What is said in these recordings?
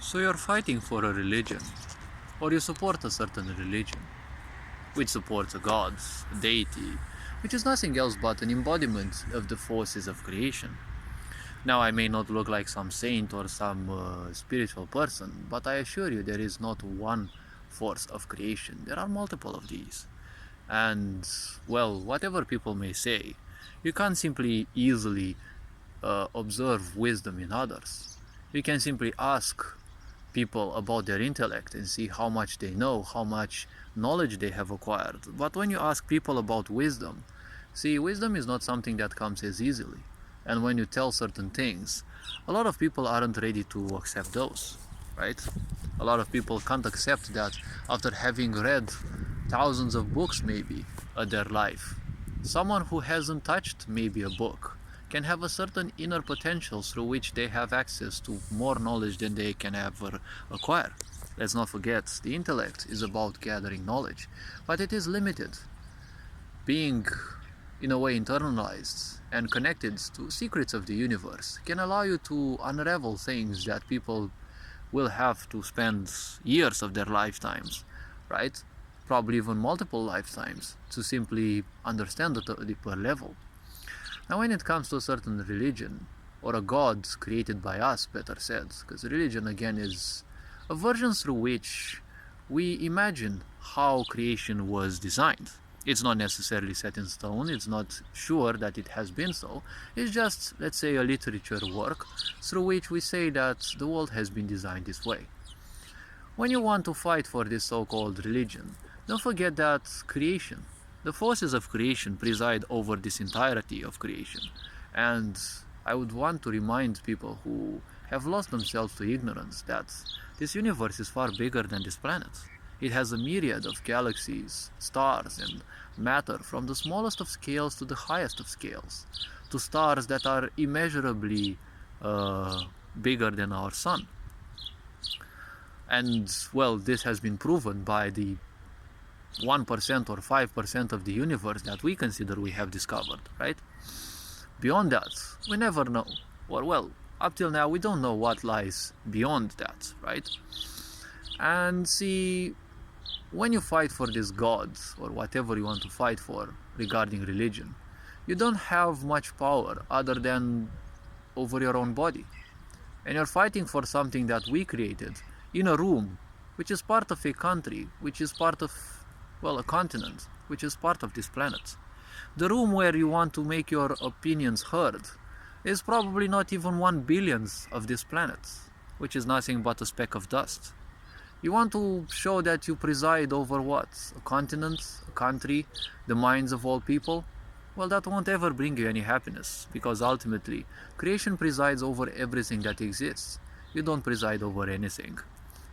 So you're fighting for a religion, or you support a certain religion, which supports a god, a deity, which is nothing else but an embodiment of the forces of creation. Now, I may not look like some saint or some spiritual person, but I assure you there is not one force of creation. There are multiple of these. And, well, whatever people may say, you can't simply easily observe wisdom in others. You can simply ask people about their intellect and see how much they know, how much knowledge they have acquired. But when you ask people about wisdom, see, wisdom is not something that comes as easily. And when you tell certain things, a lot of people aren't ready to accept those, right? A lot of people can't accept that after having read thousands of books maybe in their life. Someone who hasn't touched maybe a book can have a certain inner potential through which they have access to more knowledge than they can ever acquire. Let's not forget, the intellect is about gathering knowledge, but it is limited. Being, in a way, internalized and connected to secrets of the universe can allow you to unravel things that people will have to spend years of their lifetimes, right? Probably even multiple lifetimes to simply understand at a deeper level. Now, when it comes to a certain religion, or a god created by us, better said, because religion again is a version through which we imagine how creation was designed. It's not necessarily set in stone, it's not sure that it has been so. It's just, let's say, a literature work through which we say that the world has been designed this way. When you want to fight for this so-called religion, don't forget that creation, the forces of creation preside over this entirety of creation. And I would want to remind people who have lost themselves to ignorance that this universe is far bigger than this planet. It has a myriad of galaxies, stars, and matter from the smallest of scales to the highest of scales, to stars that are immeasurably bigger than our sun. And, well, this has been proven by the 1% or 5% of the universe that we consider we have discovered, right? Beyond that, we never know. Or, well, up till now, we don't know what lies beyond that, right? And see, when you fight for this god, or whatever you want to fight for regarding religion, you don't have much power other than over your own body. And you're fighting for something that we created in a room, which is part of a country, which is part of, well, a continent, which is part of this planet. The room where you want to make your opinions heard is probably not even 1/1000th of this planet, which is nothing but a speck of dust. You want to show that you preside over what? A continent, a country, the minds of all people? Well, that won't ever bring you any happiness, because ultimately, creation presides over everything that exists. You don't preside over anything.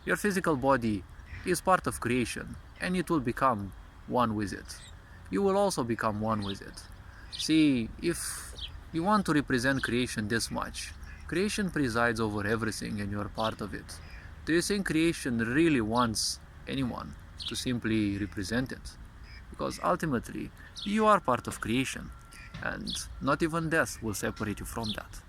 Your physical body is part of creation, and it will become one with it. You will also become one with it. See, if you want to represent creation this much, creation presides over everything and you're part of it. Do you think creation really wants anyone to simply represent it? Because ultimately, you are part of creation, and not even death will separate you from that.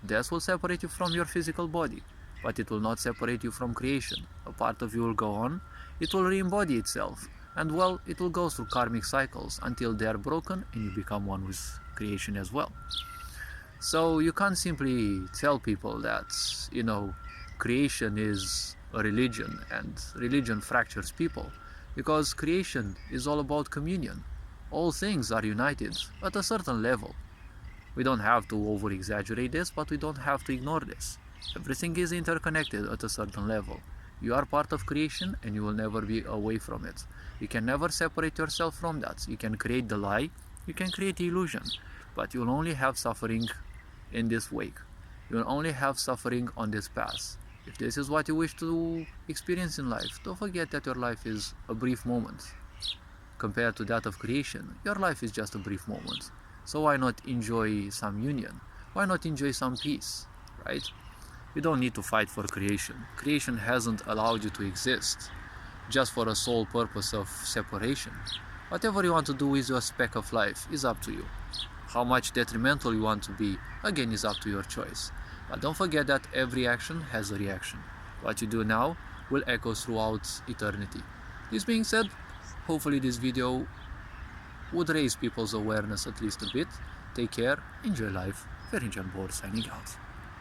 Death will separate you from your physical body, but it will not separate you from creation. A part of you will go on, it will re-embody itself, and, well, it will go through karmic cycles until they are broken and you become one with creation as well. So you can't simply tell people that, creation is a religion and religion fractures people, because creation is all about communion. All things are united at a certain level. We don't have to over-exaggerate this, but we don't have to ignore this. Everything is interconnected at a certain level. You are part of creation and you will never be away from it. You can never separate yourself from that. You can create the lie, you can create the illusion, but you'll only have suffering in this wake. You'll only have suffering on this path. If this is what you wish to experience in life, don't forget that your life is a brief moment. Compared to that of creation, your life is just a brief moment. So why not enjoy some union? Why not enjoy some peace, right? You don't need to fight for creation. Creation hasn't allowed you to exist just for a sole purpose of separation. Whatever you want to do with your speck of life is up to you. How much detrimental you want to be, again, is up to your choice. But don't forget that every action has a reaction. What you do now will echo throughout eternity. This being said, hopefully this video would raise people's awareness at least a bit. Take care, enjoy life. Very John Board signing out.